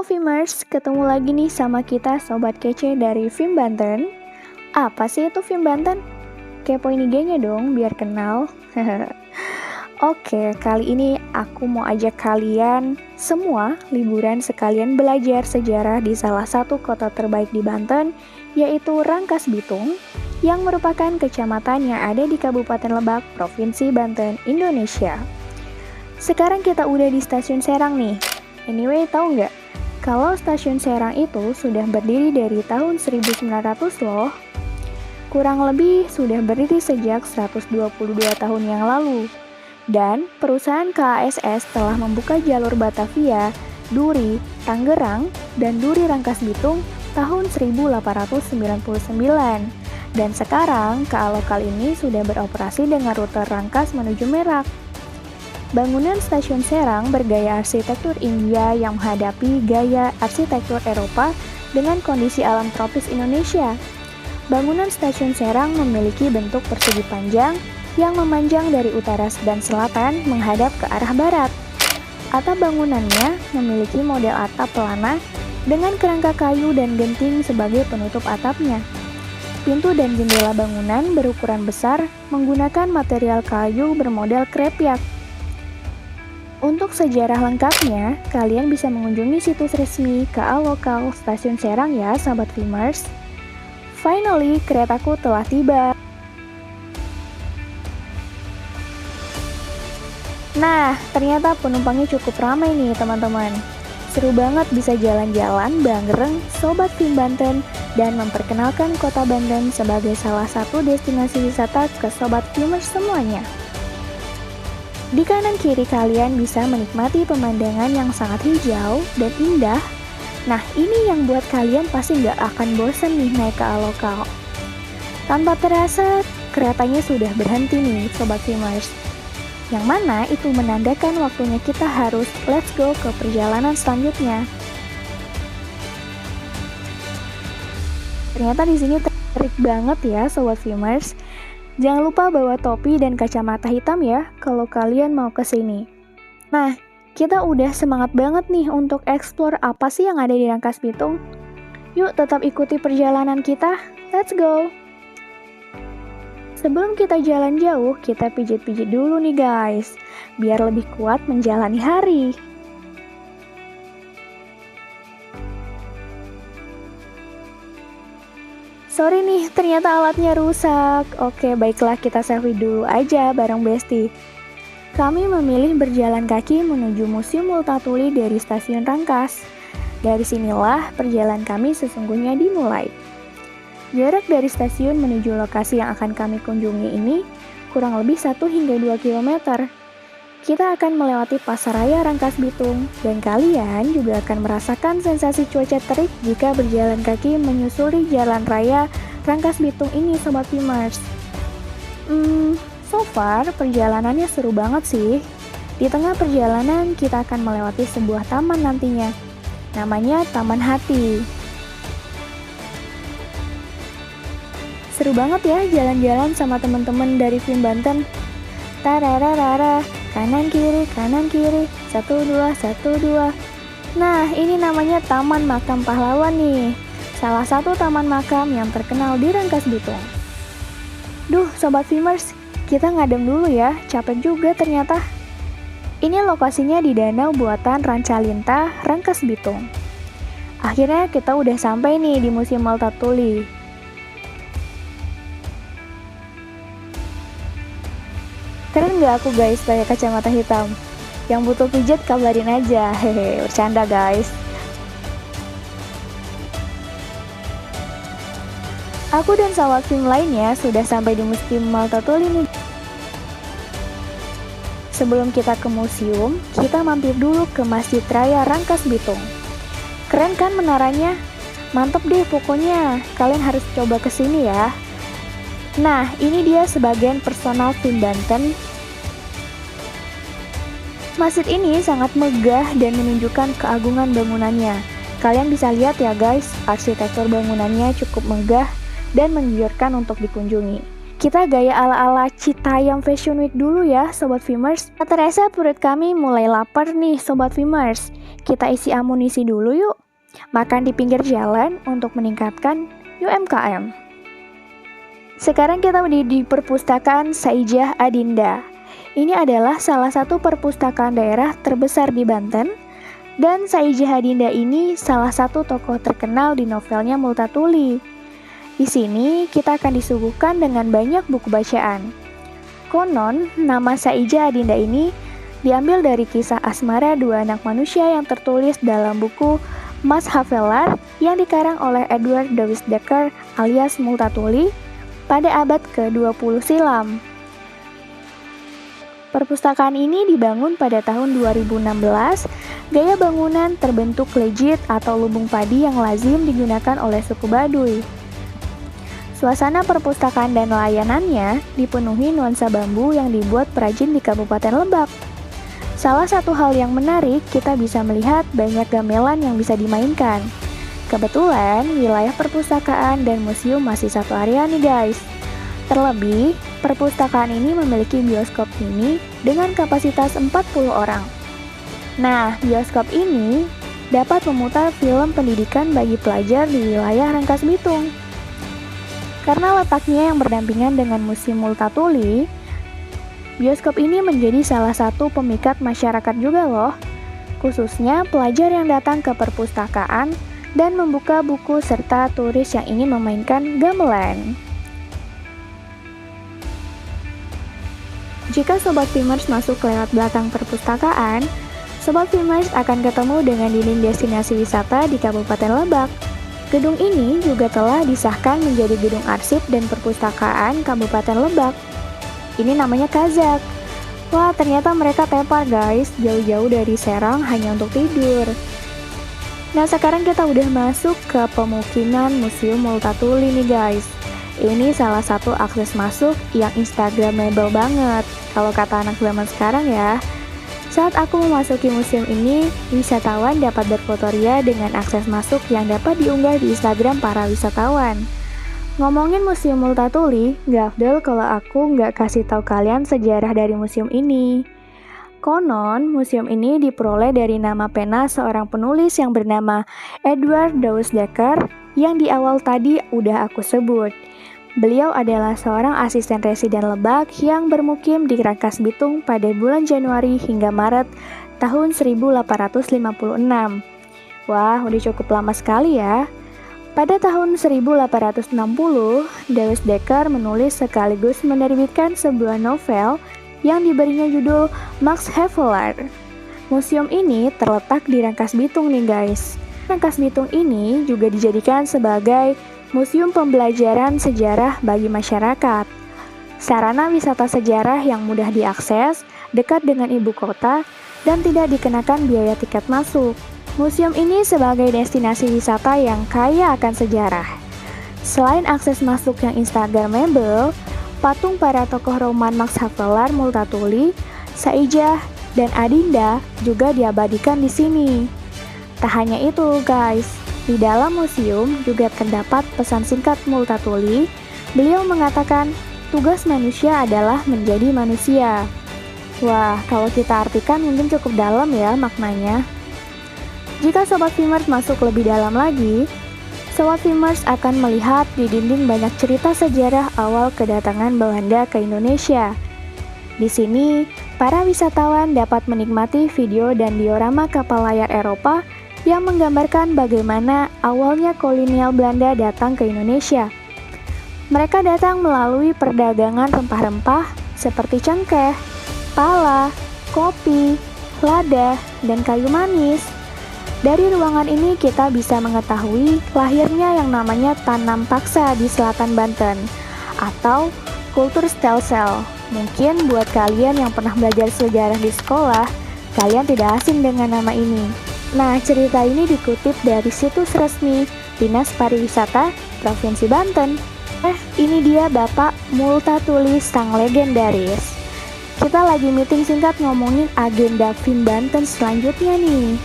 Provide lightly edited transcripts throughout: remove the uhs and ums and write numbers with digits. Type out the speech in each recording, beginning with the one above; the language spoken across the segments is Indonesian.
Halo Vimers, ketemu lagi nih sama kita Sobat Kece dari Vim Banten. Apa sih itu Vim Banten? Kepoin IG-nya dong biar kenal. Oke, kali ini aku mau ajak kalian semua liburan sekalian belajar sejarah di salah satu kota terbaik di Banten, yaitu Rangkas Bitung, yang merupakan kecamatan yang ada di Kabupaten Lebak, Provinsi Banten, Indonesia. Sekarang kita udah di Stasiun Serang nih. Anyway, tahu nggak? Kalau Stasiun Serang itu sudah berdiri dari tahun 1900 loh. Kurang lebih sudah berdiri sejak 122 tahun yang lalu. Dan perusahaan KASS telah membuka jalur Batavia, Duri, Tangerang, dan Duri Rangkas Bitung tahun 1899. Dan sekarang KA lokal ini sudah beroperasi dengan rute Rangkas menuju Merak. Bangunan Stasiun Serang bergaya arsitektur India yang menghadapi gaya arsitektur Eropa dengan kondisi alam tropis Indonesia. Bangunan Stasiun Serang memiliki bentuk persegi panjang yang memanjang dari utara dan selatan menghadap ke arah barat. Atap bangunannya memiliki model atap pelana dengan kerangka kayu dan genting sebagai penutup atapnya. Pintu dan jendela bangunan berukuran besar menggunakan material kayu bermodel krepyak. Untuk sejarah lengkapnya, kalian bisa mengunjungi situs resmi KA Lokal Stasiun Serang ya, Sahabat Vimers. Finally, keretaku telah tiba. Nah, ternyata penumpangnya cukup ramai nih teman-teman. Seru banget bisa jalan-jalan bareng Sobat Vim Banten dan memperkenalkan kota Banten sebagai salah satu destinasi wisata ke Sobat Vimers semuanya. Di kanan kiri kalian bisa menikmati pemandangan yang sangat hijau dan indah. Nah, ini yang buat kalian pasti nggak akan bosan nih naik KA lokal. Tanpa terasa, keretanya sudah berhenti nih Sobat Vimers. Yang mana itu menandakan waktunya kita harus let's go ke perjalanan selanjutnya. Ternyata di sini terik banget ya Sobat Vimers. Jangan lupa bawa topi dan kacamata hitam ya kalau kalian mau ke sini. Nah, kita udah semangat banget nih untuk explore apa sih yang ada di Rangkas Bitung. Yuk tetap ikuti perjalanan kita. Let's go! Sebelum kita jalan jauh, kita pijit-pijit dulu nih guys, biar lebih kuat menjalani hari. Sorry nih, ternyata alatnya rusak. Oke, baiklah kita selfie dulu aja bareng Besti. Kami memilih berjalan kaki menuju Museum Multatuli dari Stasiun Rangkas. Dari sinilah perjalanan kami sesungguhnya dimulai. Jarak dari stasiun menuju lokasi yang akan kami kunjungi ini kurang lebih 1 hingga 2 km. Kita akan melewati Pasaraya Rangkas Bitung, dan kalian juga akan merasakan sensasi cuaca terik jika berjalan kaki menyusuri jalan raya Rangkas Bitung ini Sobat Vimers. So far perjalanannya seru banget sih. Di tengah perjalanan kita akan melewati sebuah taman nantinya. Namanya Taman Hati. Seru banget ya jalan-jalan sama teman-teman dari Vim Banten. Tarararara, kanan kiri, 1, 2, 1, 2. Nah, ini namanya Taman Makam Pahlawan nih. Salah satu taman makam yang terkenal di Rangkas Bitung. Duh, Sobat Vimers, kita ngadem dulu ya, capek juga ternyata. Ini lokasinya di danau buatan Rancalinta, Rangkas Bitung. Akhirnya kita udah sampai nih di Museum Multatuli. Keren gak aku guys pakai kacamata hitam? Yang butuh pijat kabarin aja. Hehe, bercanda guys. Aku dan sahabat Vim lainnya sudah sampai di Museum Multatuli nih. Sebelum kita ke museum, kita mampir dulu ke Masjid Raya Rangkas Bitung. Keren kan menaranya? Mantep deh pokoknya. Kalian harus coba kesini ya. Nah, ini dia sebagian personal Vim Banten. Masjid ini sangat megah dan menunjukkan keagungan bangunannya. Kalian bisa lihat ya guys, arsitektur bangunannya cukup megah dan menggiurkan untuk dikunjungi. Kita gaya ala-ala Citayam Fashion Week dulu ya, Sobat Vimers. Tak terasa perut kami mulai lapar nih, Sobat Vimers. Kita isi amunisi dulu yuk. Makan di pinggir jalan untuk meningkatkan UMKM. Sekarang kita di perpustakaan Saijah Adinda. Ini adalah salah satu perpustakaan daerah terbesar di Banten. Dan Saijah Adinda ini salah satu tokoh terkenal di novelnya Multatuli. Di sini kita akan disuguhkan dengan banyak buku bacaan. Konon, nama Saijah Adinda ini diambil dari kisah asmara dua anak manusia yang tertulis dalam buku Mas Havelar yang dikarang oleh Edward de Wisdecker alias Multatuli pada abad ke-20 silam. Perpustakaan ini dibangun pada tahun 2016. Gaya bangunan terbentuk legit atau lubung padi yang lazim digunakan oleh suku Baduy. Suasana perpustakaan dan layanannya dipenuhi nuansa bambu yang dibuat perajin di Kabupaten Lebak. Salah satu hal yang menarik, kita bisa melihat banyak gamelan yang bisa dimainkan. Kebetulan, wilayah perpustakaan dan museum masih satu area nih guys. Terlebih, perpustakaan ini memiliki bioskop mini dengan kapasitas 40 orang. Nah, bioskop ini dapat memutar film pendidikan bagi pelajar di wilayah Rangkas Bitung. Karena letaknya yang berdampingan dengan Museum Multatuli, bioskop ini menjadi salah satu pemikat masyarakat juga loh, khususnya pelajar yang datang ke perpustakaan dan membuka buku serta turis yang ingin memainkan gamelan. Jika Sobat Vimers masuk lewat belakang perpustakaan, Sobat Vimers akan ketemu dengan dinding destinasi wisata di Kabupaten Lebak. Gedung ini juga telah disahkan menjadi gedung arsip dan perpustakaan Kabupaten Lebak. Ini namanya Kazak. Wah, ternyata mereka tepar guys, jauh-jauh dari Serang hanya untuk tidur. Nah, sekarang kita udah masuk ke pemukiman Museum Multatuli nih guys. Ini salah satu akses masuk yang instagramable banget, kalau kata anak zaman sekarang ya. Saat aku memasuki museum ini, wisatawan dapat berfotoria dengan akses masuk yang dapat diunggah di Instagram para wisatawan. Ngomongin Museum Multatuli, gak afdol kalau aku nggak kasih tahu kalian sejarah dari museum ini. Konon, museum ini diperoleh dari nama pena seorang penulis yang bernama Edward de Wisdecker yang di awal tadi udah aku sebut. Beliau adalah seorang asisten residen Lebak yang bermukim di Rangkas Bitung pada bulan Januari hingga Maret tahun 1856. Wah, udah cukup lama sekali ya. Pada tahun 1860, de Wisdecker menulis sekaligus menerbitkan sebuah novel yang diberinya judul Max Havelaar. Museum ini terletak di Rangkas Bitung nih guys. Rangkas Bitung ini juga dijadikan sebagai museum pembelajaran sejarah bagi masyarakat. Sarana wisata sejarah yang mudah diakses, dekat dengan ibu kota, dan tidak dikenakan biaya tiket masuk. Museum ini sebagai destinasi wisata yang kaya akan sejarah. Selain akses masuk yang instagramable, patung para tokoh roman Max Havelaar Multatuli, Saijah, dan Adinda juga diabadikan di sini. Tak hanya itu guys, di dalam museum juga terdapat pesan singkat Multatuli. Beliau mengatakan, tugas manusia adalah menjadi manusia. Wah, kalau kita artikan mungkin cukup dalam ya maknanya. Jika Sobat Vimers masuk lebih dalam lagi, Sobat Vimers akan melihat di dinding banyak cerita sejarah awal kedatangan Belanda ke Indonesia. Di sini, para wisatawan dapat menikmati video dan diorama kapal layar Eropa yang menggambarkan bagaimana awalnya kolonial Belanda datang ke Indonesia. Mereka datang melalui perdagangan rempah-rempah seperti cengkeh, pala, kopi, lada, dan kayu manis. Dari ruangan ini kita bisa mengetahui lahirnya yang namanya tanam paksa di selatan Banten atau kultur stelsel. Mungkin buat kalian yang pernah belajar sejarah di sekolah, kalian tidak asing dengan nama ini. Nah, cerita ini dikutip dari situs resmi Dinas Pariwisata Provinsi Banten. Ini dia Bapak Multatuli sang legendaris. Kita lagi meeting singkat ngomongin agenda Vim Banten selanjutnya nih.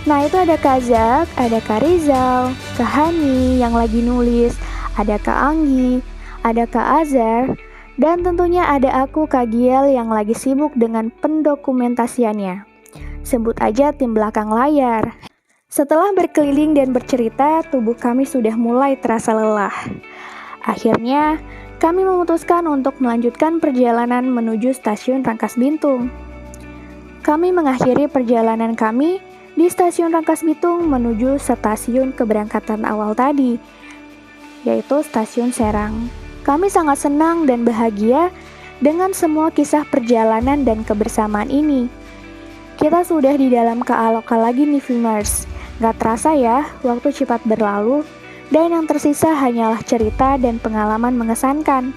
Nah, itu ada Kazak, ada Kak Rizal, Kak Hani yang lagi nulis, ada Kak Anggi, ada Kak Azhar, dan tentunya ada aku Kak Giel yang lagi sibuk dengan pendokumentasiannya. Sebut aja tim belakang layar. Setelah berkeliling dan bercerita, tubuh kami sudah mulai terasa lelah. Akhirnya, kami memutuskan untuk melanjutkan perjalanan menuju stasiun Rangkas Bitung. Kami mengakhiri perjalanan kami di stasiun Rangkas Bitung menuju stasiun keberangkatan awal tadi, yaitu stasiun Serang. Kami sangat senang dan bahagia dengan semua kisah perjalanan dan kebersamaan ini. Kita sudah di dalam KA lokal lagi nih Vimers. Gak terasa ya, waktu cepat berlalu, dan yang tersisa hanyalah cerita dan pengalaman mengesankan.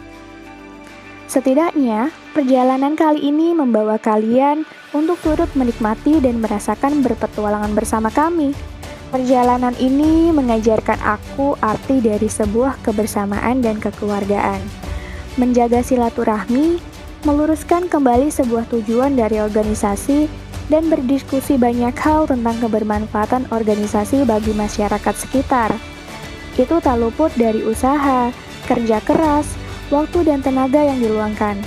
Setidaknya, perjalanan kali ini membawa kalian untuk turut menikmati dan merasakan berpetualangan bersama kami. Perjalanan ini mengajarkan aku arti dari sebuah kebersamaan dan kekeluargaan. Menjaga silaturahmi, meluruskan kembali sebuah tujuan dari organisasi, dan berdiskusi banyak hal tentang kebermanfaatan organisasi bagi masyarakat sekitar. Itu tak luput dari usaha, kerja keras, waktu dan tenaga yang diluangkan.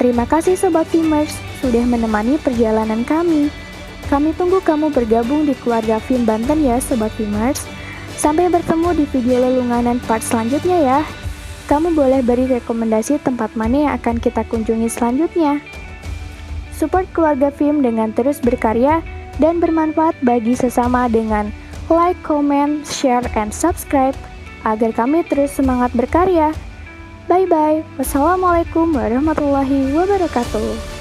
Terima kasih Sobat Vimers sudah menemani perjalanan kami. Kami tunggu kamu bergabung di keluarga Vim Banten ya Sobat Vimers. Sampai bertemu di video lelunganan part selanjutnya ya. Kamu boleh beri rekomendasi tempat mana yang akan kita kunjungi selanjutnya. Support keluarga Vim dengan terus berkarya dan bermanfaat bagi sesama dengan like, comment, share, and subscribe agar kami terus semangat berkarya. Bye-bye. Wassalamualaikum warahmatullahi wabarakatuh.